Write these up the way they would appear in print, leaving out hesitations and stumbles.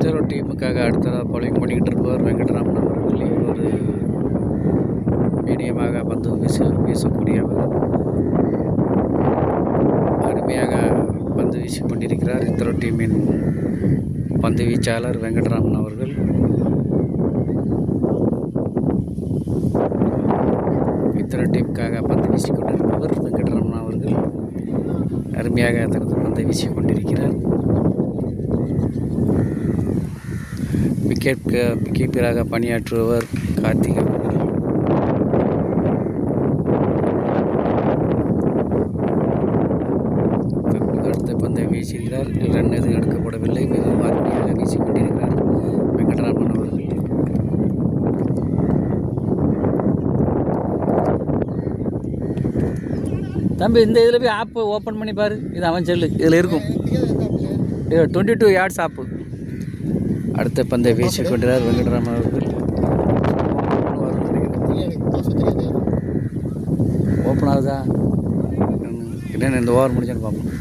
இத்தரோ டீமுக்காக அடுத்ததாக பவுலிங் பண்ணிக்கிட்டு இருப்பவர் வெங்கட்ராமன் அவர்கள். இவர் ஒரு மீடியமாக பந்து வீசக்கூடியவர். அருமையாக பந்து வீசி கொண்டிருக்கிறார் இத்தரோ டீமின் பந்து வீச்சாளர் வெங்கட்ராமன் அவர்கள். இத்தரோ டீமுக்காக பந்து வீசி கொண்டிருப்பவர் வெங்கட்ராமன் அவர்கள் அருமையாக தனது பந்தை வீசி கொண்டிருக்கிறார். விக்கெட் கீப்பராக பணியாற்றுபவர் கார்த்திக் அவர்கள். அடுத்த பந்தை வீசுகிறார். ரன் எதுவும் எடுக்கப்படவில்லை. மிகவும் அருமையாக வீசிக்கொண்டிருக்கிறார் வெங்கட்ராமன் அவர்கள். தம்பி இந்த இதில் போய் ஆப்பு ஓப்பன் பண்ணி பாரு. இது அவன் செல்லு, இதில் இருக்கும் 22 yards ஆப்பு. அடுத்த பந்தை வீசி கொண்டார் வெங்கட்ராமன் அவர்கள். ஓப்பன் ஆகுதா என்னென்ன இந்த ஓவர் முடிஞ்சான்னு பார்ப்போம்.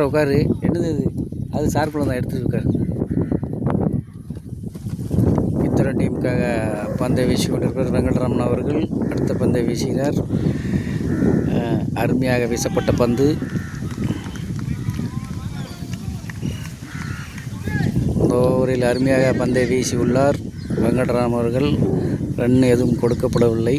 உட்காரு என்னது இது? அது சார்பில் தான் எடுத்துட்டு உட்காரு. இத்தனை டீமுக்காக பந்தை வீசி கொண்டிருக்கிறார் வெங்கட்ராமன் அவர்கள். அடுத்த பந்தை வீசுகிறார். அருமையாக வீசப்பட்ட பந்து. இந்த ஓவரில் அருமையாக பந்தை வீசி உள்ளார் வெங்கட்ராமன் அவர்கள். ரன் எதுவும் கொடுக்கப்படவில்லை.